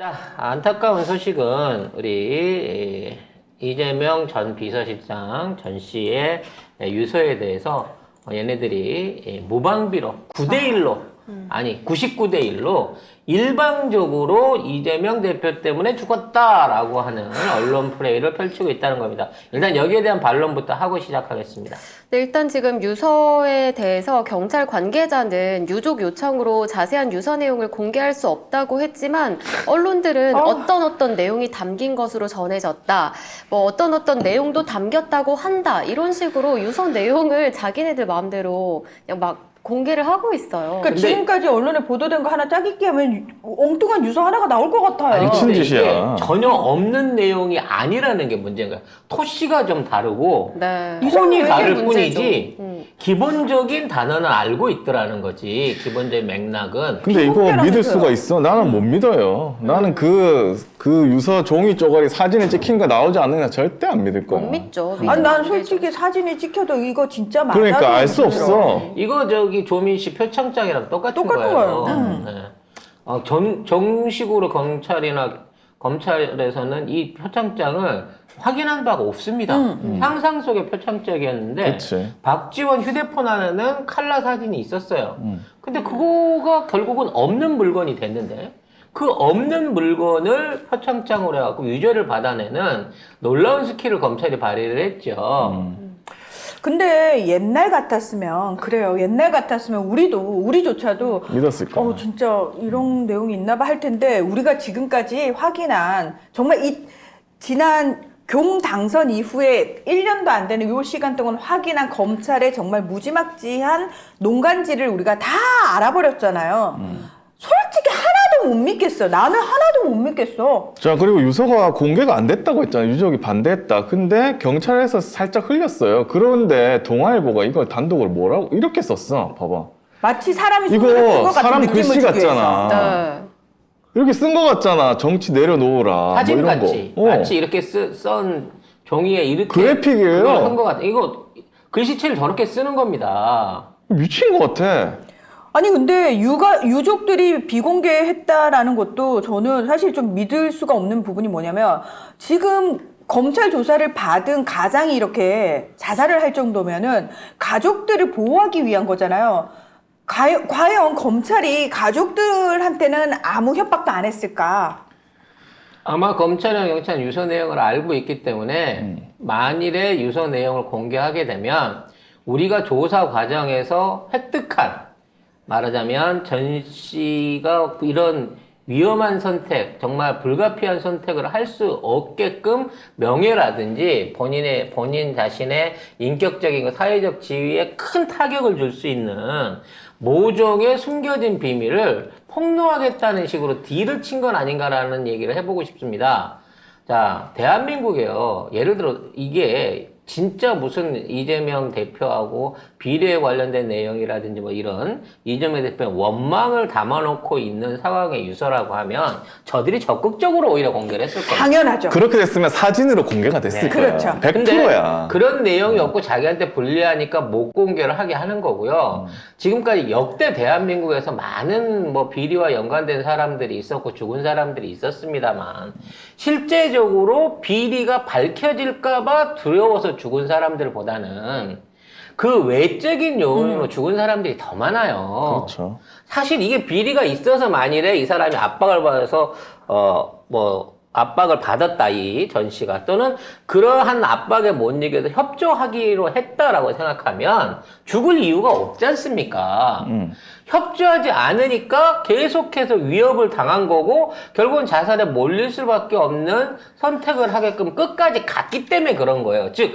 자, 안타까운 소식은 우리 이재명 전 비서실장 전 씨의 유서에 대해서 얘네들이 무방비로 9대1로 아니 99대1로 일방적으로 이재명 대표 때문에 죽었다라고 하는 언론 플레이를 펼치고 있다는 겁니다. 일단 여기에 대한 반론부터 하고 시작하겠습니다. 네, 일단 지금 유서에 대해서 경찰 관계자는 유족 요청으로 자세한 유서 내용을 공개할 수 없다고 했지만 언론들은 어떤 내용이 담긴 것으로 전해졌다. 뭐 어떤 내용도 담겼다고 한다. 이런 식으로 유서 내용을 자기네들 마음대로 그냥 막 공개를 하고 있어요. 그러니까 지금까지 언론에 보도된 거 하나 짜깁기 하면 엉뚱한 유서 하나가 나올 것 같아요. 미친 짓이야. 이게 전혀 없는 내용이 아니라는 게 문제인 거야. 토씨가 좀 다르고 네. 톤이 다를 문제죠. 뿐이지 기본적인 단어는 알고 있더라는 거지. 기본적인 맥락은. 근데 이거 믿을 수가 있어? 나는 못 믿어요. 나는 그 유서 종이 쪼가리 사진에 찍힌 거 나오지 않느냐 절대 안 믿을 거야. 못 믿죠. 아니 난 솔직히 사진이 찍혀도 이거 진짜 맞아. 그러니까 알 수 없어. 이거 저기 조민 씨 표창장이랑 똑같은 거예요. 네. 정식으로 검찰에서는 이 표창장을 확인한 바가 없습니다. 상상 속의 표창장이었는데 그치. 박지원 휴대폰 안에는 칼라 사진이 있었어요. 근데 그거가 결국은 없는 물건이 됐는데 그 없는 물건을 표창장으로 해갖고 유죄를 받아내는 놀라운 스킬을 검찰이 발휘를 했죠. 근데 옛날 같았으면 그래요. 옛날 같았으면 우리조차도 믿었을 거야. 진짜 이런 내용이 있나 봐 할 텐데 우리가 지금까지 확인한 정말 이 지난 경 당선 이후에 1년도 안 되는 요 시간 동안 확인한 검찰의 정말 무지막지한 농간질을 우리가 다 알아버렸잖아요. 솔직히 하나도 못 믿겠어. 나는 하나도 못 믿겠어. 자, 그리고 유서가 공개가 안 됐다고 했잖아. 유족이 반대했다. 근데 경찰에서 살짝 흘렸어요. 그런데 동아일보가 이걸 단독으로 뭐라고 이렇게 썼어. 봐봐. 마치 사람이 손을 이거 쓴것 같은 사람 느낌을 글씨 주기 위해서. 같잖아. 네. 이렇게 쓴 거 같잖아. 정치 내려놓으라. 사진 뭐 이런 같이 거. 마치 이렇게 쓴 종이에 이렇게 그래픽이에요. 그걸 한 것 같아. 이거 글씨체를 저렇게 쓰는 겁니다. 미친 거 같아. 아니 근데 유족들이 비공개했다라는 것도 저는 사실 좀 믿을 수가 없는 부분이 뭐냐면 지금 검찰 조사를 받은 가장이 이렇게 자살을 할 정도면은 가족들을 보호하기 위한 거잖아요. 과연 검찰이 가족들한테는 아무 협박도 안 했을까? 아마 검찰이나 경찰은 유서 내용을 알고 있기 때문에 만일에 유서 내용을 공개하게 되면 우리가 조사 과정에서 획득한 말하자면 전 씨가 이런 위험한 선택, 정말 불가피한 선택을 할 수 없게끔 명예라든지 본인 자신의 인격적인 사회적 지위에 큰 타격을 줄 수 있는 모종의 숨겨진 비밀을 폭로하겠다는 식으로 딜을 친 건 아닌가라는 얘기를 해보고 싶습니다. 자, 대한민국에요. 예를 들어 이게 진짜 무슨 이재명 대표하고 비리에 관련된 내용이라든지 뭐 이런 이재명 대표의 원망을 담아놓고 있는 상황의 유서라고 하면 저들이 적극적으로 오히려 공개를 했을 겁니다. 당연하죠. 그렇게 됐으면 사진으로 공개가 됐을 거야. 그렇죠. 100%야. 그런 내용이 없고 자기한테 불리하니까 못 공개를 하게 하는 거고요. 지금까지 역대 대한민국에서 많은 뭐 비리와 연관된 사람들이 있었고 죽은 사람들이 있었습니다만 실제적으로 비리가 밝혀질까봐 두려워서 죽은 사람들보다는 그 외적인 요인으로 죽은 사람들이 더 많아요. 그렇죠. 사실 이게 비리가 있어서 만일에 이 사람이 압박을 받아서 압박을 받았다 이 전 씨가 또는 그러한 압박에 못 이겨서 협조하기로 했다라고 생각하면 죽을 이유가 없지 않습니까? 협조하지 않으니까 계속해서 위협을 당한 거고 결국은 자살에 몰릴 수밖에 없는 선택을 하게끔 끝까지 갔기 때문에 그런 거예요. 즉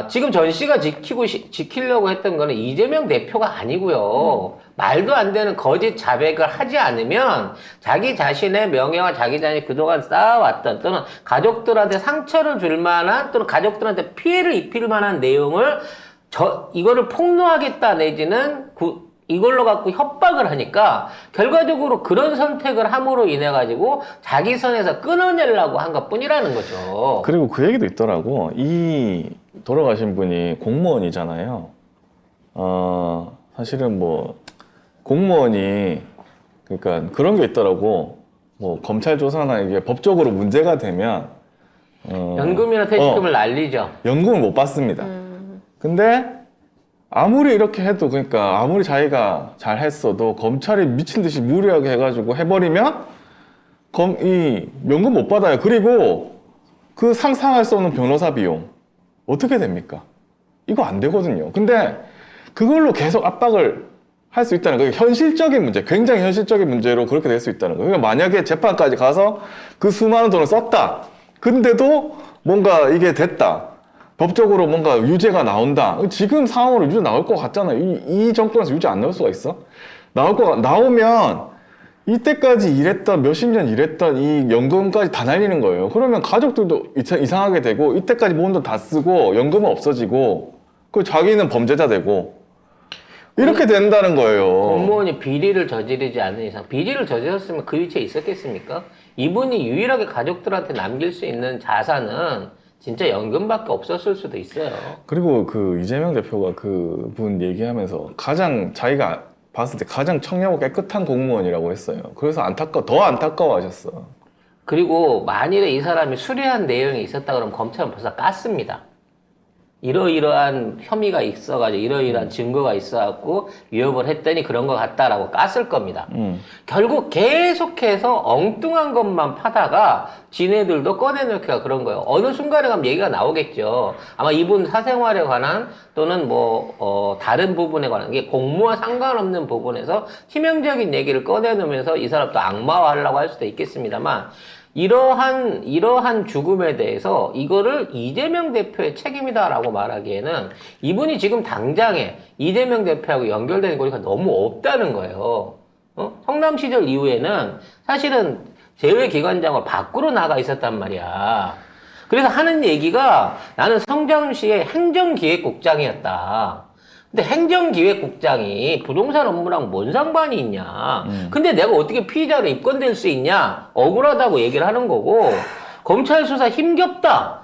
지금 전 씨가 지키려고 했던 거는 이재명 대표가 아니고요. 말도 안 되는 거짓 자백을 하지 않으면 자기 자신의 명예와 자기 자신이 그동안 쌓아왔던 또는 가족들한테 상처를 줄 만한 또는 가족들한테 피해를 입힐 만한 내용을 이거를 폭로하겠다 내지는 이걸로 갖고 협박을 하니까 결과적으로 그런 선택을 함으로 인해 가지고 자기 선에서 끊어내려고 한 것뿐이라는 거죠. 그리고 그 얘기도 있더라고. 이 돌아가신 분이 공무원이잖아요. 사실은 뭐 공무원이 그러니까 그런 게 있더라고. 뭐 검찰 조사나 이게 법적으로 문제가 되면 연금이나 퇴직금을 날리죠. 연금을 못 받습니다. 근데 아무리 이렇게 해도 그러니까 아무리 자기가 잘 했어도 검찰이 미친 듯이 무리하게 해가지고 해버리면 이 연금 못 받아요. 그리고 그 상상할 수 없는 변호사 비용 어떻게 됩니까? 이거 안 되거든요. 근데 그걸로 계속 압박을 할 수 있다는 거예요. 현실적인 문제, 굉장히 현실적인 문제로 그렇게 될 수 있다는 거예요. 그러니까 만약에 재판까지 가서 그 수많은 돈을 썼다. 근데도 뭔가 이게 됐다. 법적으로 뭔가 유죄가 나온다. 지금 상황으로 유죄 나올 것 같잖아요. 이 정권에서 유죄 안 나올 수가 있어? 나오면 이때까지 일했던 몇십 년 일했던 이 연금까지 다 날리는 거예요. 그러면 가족들도 이상하게 되고 이때까지 모은 돈 다 쓰고 연금은 없어지고 그 자기는 범죄자 되고 이렇게 된다는 거예요. 공무원이 비리를 저지르지 않는 이상 비리를 저질렀으면 그 위치에 있었겠습니까? 이분이 유일하게 가족들한테 남길 수 있는 자산은 진짜 연금밖에 없었을 수도 있어요. 그리고 그 이재명 대표가 그분 얘기하면서 가장 자기가 봤을 때 가장 청렴하고 깨끗한 공무원이라고 했어요. 그래서 더 안타까워하셨어. 그리고 만일에 이 사람이 수려한 내용이 있었다 그러면 검찰은 벌써 깠습니다. 이러이러한 혐의가 있어가지고 이러이러한 증거가 있어갖고 위협을 했더니 그런 것 같다라고 깠을 겁니다. 결국 계속해서 엉뚱한 것만 파다가 지네들도 꺼내놓기가 그런 거예요. 어느 순간에 가면 얘기가 나오겠죠. 아마 이분 사생활에 관한 또는 다른 부분에 관한 게 공무와 상관없는 부분에서 치명적인 얘기를 꺼내놓으면서 이 사람도 악마화하려고 할 수도 있겠습니다만 이러한 죽음에 대해서 이거를 이재명 대표의 책임이다라고 말하기에는 이분이 지금 당장에 이재명 대표하고 연결되는 거리가 너무 없다는 거예요. 성남 시절 이후에는 사실은 제외기관장으로 밖으로 나가 있었단 말이야. 그래서 하는 얘기가 나는 성남시의 행정기획국장이었다. 근데 행정기획국장이 부동산 업무랑 뭔 상관이 있냐. 근데 내가 어떻게 피의자로 입건될 수 있냐. 억울하다고 얘기를 하는 거고, 검찰 수사 힘겹다.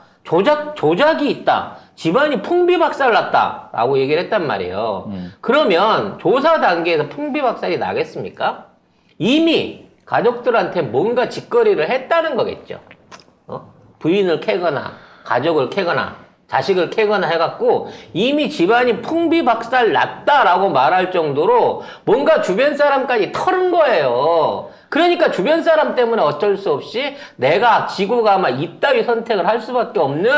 조작이 있다. 집안이 풍비박살났다. 라고 얘기를 했단 말이에요. 그러면 조사 단계에서 풍비박살이 나겠습니까? 이미 가족들한테 뭔가 짓거리를 했다는 거겠죠. 부인을 캐거나, 가족을 캐거나, 자식을 캐거나 해갖고 이미 집안이 풍비박살 났다라고 말할 정도로 뭔가 주변 사람까지 털은 거예요. 그러니까 주변 사람 때문에 어쩔 수 없이 내가 지고가 아마 이따위 선택을 할 수밖에 없는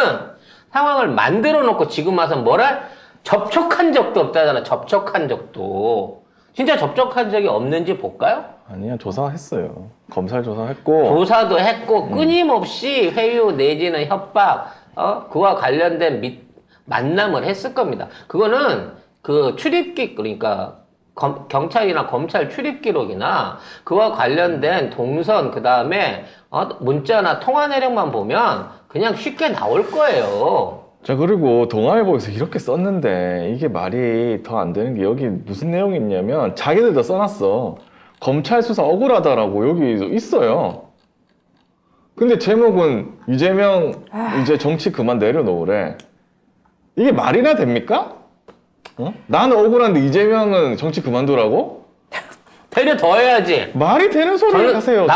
상황을 만들어 놓고 지금 와서 접촉한 적도 없다잖아. 접촉한 적도. 진짜 접촉한 적이 없는지 볼까요? 아니야, 조사했어요. 검찰 조사했고. 조사도 했고 끊임없이 회유 내지는 협박, 그와 관련된 만남을 했을 겁니다. 그거는 그 출입기, 그러니까 경찰이나 검찰 출입 기록이나 그와 관련된 동선, 그 다음에 문자나 통화 내역만 보면 그냥 쉽게 나올 거예요. 자, 그리고 동아일보에서 이렇게 썼는데 이게 말이 더 안 되는 게 여기 무슨 내용이 있냐면 자기들도 써놨어. 검찰 수사 억울하다라고 여기 있어요. 근데 제목은 이재명 이제 정치 그만 내려놓으래. 이게 말이나 됩니까? 나는 억울한데 이재명은 정치 그만두라고? 되려 더 해야지. 말이 되는 소리를 하세요.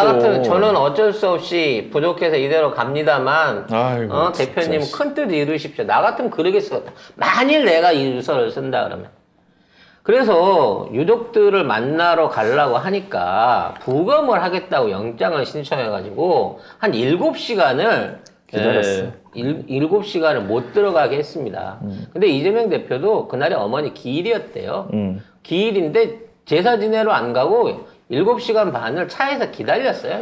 저는 어쩔 수 없이 부족해서 이대로 갑니다만, 아이고, 대표님 진짜. 큰 뜻 이루십시오. 나 같으면 그러겠어. 만일 내가 이 유서를 쓴다 그러면. 그래서 유족들을 만나러 가려고 하니까 부검을 하겠다고 영장을 신청해가지고 한 7시간을 기다렸어. 7시간을 못 들어가게 했습니다. 근데 이재명 대표도 그날이 어머니 기일이었대요. 기일인데 제사 지내러 안 가고 7시간 반을 차에서 기다렸어요.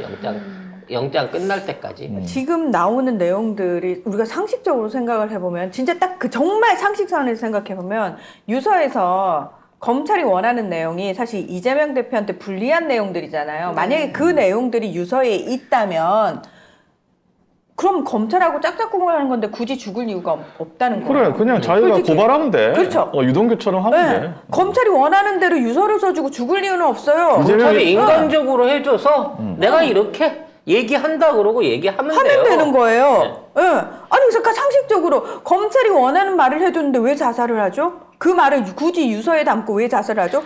영장 끝날 때까지. 지금 나오는 내용들이 우리가 상식적으로 생각을 해보면 진짜 딱 정말 상식선에서 생각해보면 유서에서 검찰이 원하는 내용이 사실 이재명 대표한테 불리한 내용들이잖아요. 만약에 그 내용들이 유서에 있다면 그럼 검찰하고 짝짝꿍을 하는 건데 굳이 죽을 이유가 없다는 거예요. 그래, 그냥 자기가 솔직히. 고발하면 돼. 그렇죠. 유동규처럼 하면 네. 돼. 검찰이 원하는 대로 유서를 써주고 죽을 이유는 없어요. 검찰이 인간적으로 해줘서 내가 이렇게 얘기한다 그러고 얘기하면 돼요. 하면 되는 거예요. 예. 아니, 그러니까 상식적으로 검찰이 원하는 말을 해줬는데 왜 자살을 하죠? 그 말을 굳이 유서에 담고 왜 자살을 하죠?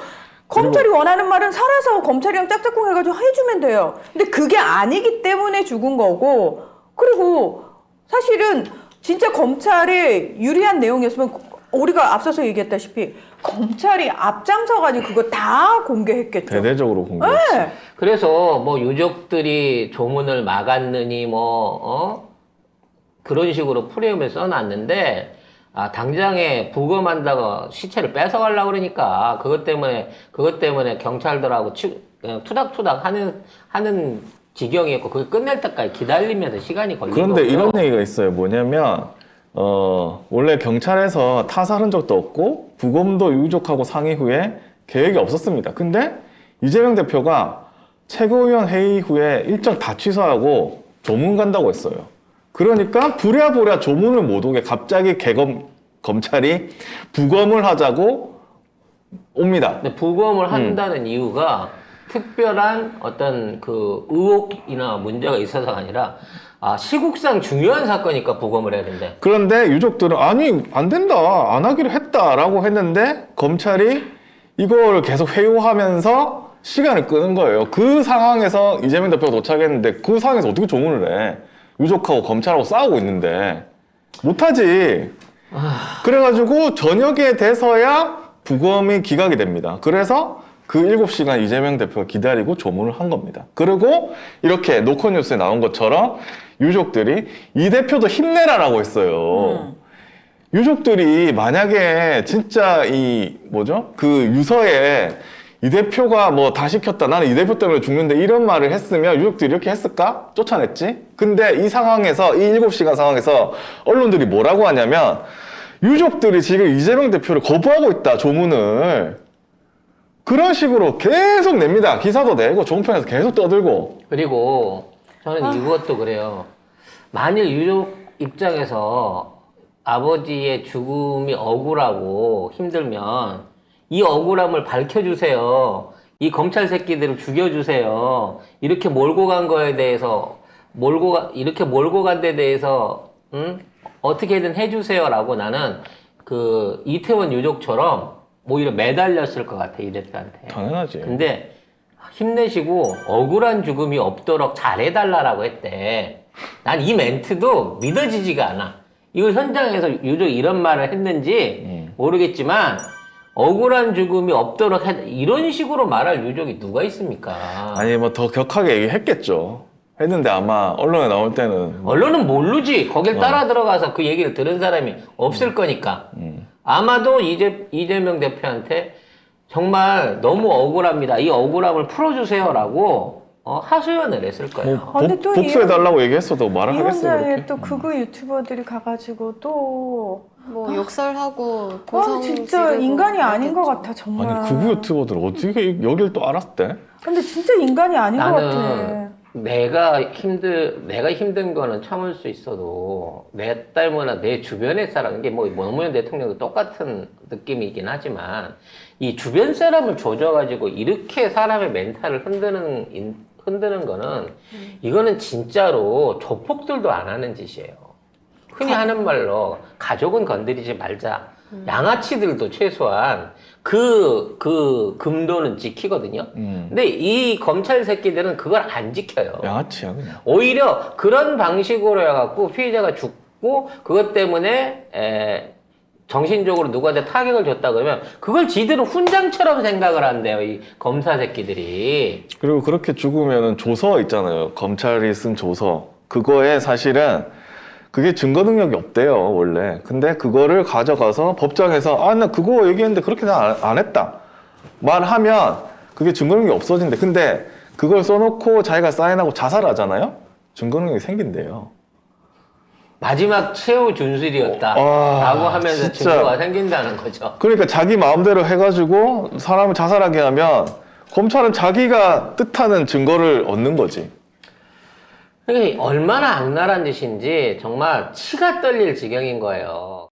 검찰이 원하는 말은 살아서 검찰이랑 짝짝꿍 해가지고 해주면 돼요. 근데 그게 아니기 때문에 죽은 거고, 그리고 사실은 진짜 검찰에 유리한 내용이었으면 우리가 앞서서 얘기했다시피 검찰이 앞장서가지고 그거 다 공개했겠죠. 대대적으로 공개했지. 네. 그래서 뭐 유족들이 조문을 막았느니 그런 식으로 프레임을 써놨는데 당장에 부검한다고 시체를 뺏어가려고 그러니까 그것 때문에 경찰들하고 투닥투닥 하는 지경이었고 그게 끝낼 때까지 기다리면서 시간이 걸린 그런데 거고요. 이런 얘기가 있어요. 뭐냐면 원래 경찰에서 타살한 적도 없고 부검도 유족하고 상의 후에 계획이 없었습니다. 근데 이재명 대표가 최고위원 회의 후에 일정 다 취소하고 조문 간다고 했어요. 그러니까 부랴부랴 조문을 못 오게 갑자기 검찰이 부검을 하자고 옵니다. 근데 부검을 한다는 이유가 특별한 어떤 그 의혹이나 문제가 있어서가 아니라 시국상 중요한 사건이니까 부검을 해야 된대. 그런데 유족들은 아니 안 된다 안 하기로 했다라고 했는데 검찰이 이걸 계속 회유하면서 시간을 끄는 거예요. 그 상황에서 이재명 대표가 도착했는데 그 상황에서 어떻게 조문을 해? 유족하고 검찰하고 싸우고 있는데 못하지. 그래가지고 저녁에 돼서야 부검이 기각이 됩니다. 그래서 그 7시간 이재명 대표가 기다리고 조문을 한 겁니다. 그리고 이렇게 노컷뉴스에 나온 것처럼 유족들이 이 대표도 힘내라라고 했어요. 유족들이 만약에 진짜 그 유서에 이 대표가 뭐 다 시켰다 나는 이 대표 때문에 죽는데 이런 말을 했으면 유족들이 이렇게 했을까? 쫓아냈지? 근데 이 상황에서 이 7시간 상황에서 언론들이 뭐라고 하냐면 유족들이 지금 이재명 대표를 거부하고 있다 조문을 그런 식으로 계속 냅니다. 기사도 내고 종편에서 계속 떠들고. 그리고 저는 이것도 그래요. 만일 유족 입장에서 아버지의 죽음이 억울하고 힘들면 이 억울함을 밝혀주세요. 이 검찰 새끼들을 죽여주세요. 이렇게 몰고 간 거에 대해서 이렇게 몰고 간 데 대해서 어떻게든 해주세요라고 나는 그 이태원 유족처럼 오히려 매달렸을 것 같아 이 대표한테. 당연하지. 근데 힘내시고 억울한 죽음이 없도록 잘해달라고 했대. 난 이 멘트도 믿어지지가 않아. 이걸 현장에서 유족이 이런 말을 했는지 모르겠지만 억울한 죽음이 없도록 이런 식으로 말할 유족이 누가 있습니까? 아니 뭐 더 격하게 얘기했겠죠. 했는데 아마 언론에 나올 때는 언론은 모르지. 거길 따라 들어가서 그 얘기를 들은 사람이 없을 거니까. 아마도 이재명 대표한테 정말 너무 억울합니다. 이 억울함을 풀어주세요라고 하소연을 했을 거예요. 뭐 근데 또 복수해달라고 얘기했어도 말을 이 하겠어요. 원자에 그렇게. 또 극우 유튜버들이 가가지고 또 뭐 욕설하고 고성 진짜 지르고 인간이 아닌 것 그랬겠죠. 같아 정말. 아니 극우 유튜버들 어떻게 여길 또 알았대? 근데 진짜 인간이 아닌 것 같아. 나는 내가 힘든 거는 참을 수 있어도 내 때문에 내 주변의 사람, 이게 뭐 노무현 대통령도 똑같은 느낌이긴 하지만 이 주변 사람을 조져가지고 이렇게 사람의 멘탈을 흔드는 거는 이거는 진짜로 조폭들도 안 하는 짓이에요. 흔히 하는 말로 가족은 건드리지 말자. 양아치들도 최소한 그 금도는 지키거든요. 근데 이 검찰 새끼들은 그걸 안 지켜요. 양아치야 그냥. 오히려 그런 방식으로 해갖고 피해자가 죽고 그것 때문에 정신적으로 누구한테 타격을 줬다 그러면 그걸 지들은 훈장처럼 생각을 한대요. 이 검사 새끼들이. 그리고 그렇게 죽으면은 조서 있잖아요. 검찰이 쓴 조서. 그거에 사실은 그게 증거 능력이 없대요, 원래. 근데 그거를 가져가서 법정에서 나 그거 얘기했는데 그렇게 난 안 했다. 말하면 그게 증거 능력이 없어진대. 근데 그걸 써놓고 자기가 사인하고 자살하잖아요? 증거 능력이 생긴대요. 마지막 최후 준술이었다. 라고 하면서 진짜. 증거가 생긴다는 거죠. 그러니까 자기 마음대로 해가지고 사람을 자살하게 하면 검찰은 자기가 뜻하는 증거를 얻는 거지. 그러니까 얼마나 악랄한 짓인지 정말 치가 떨릴 지경인 거예요.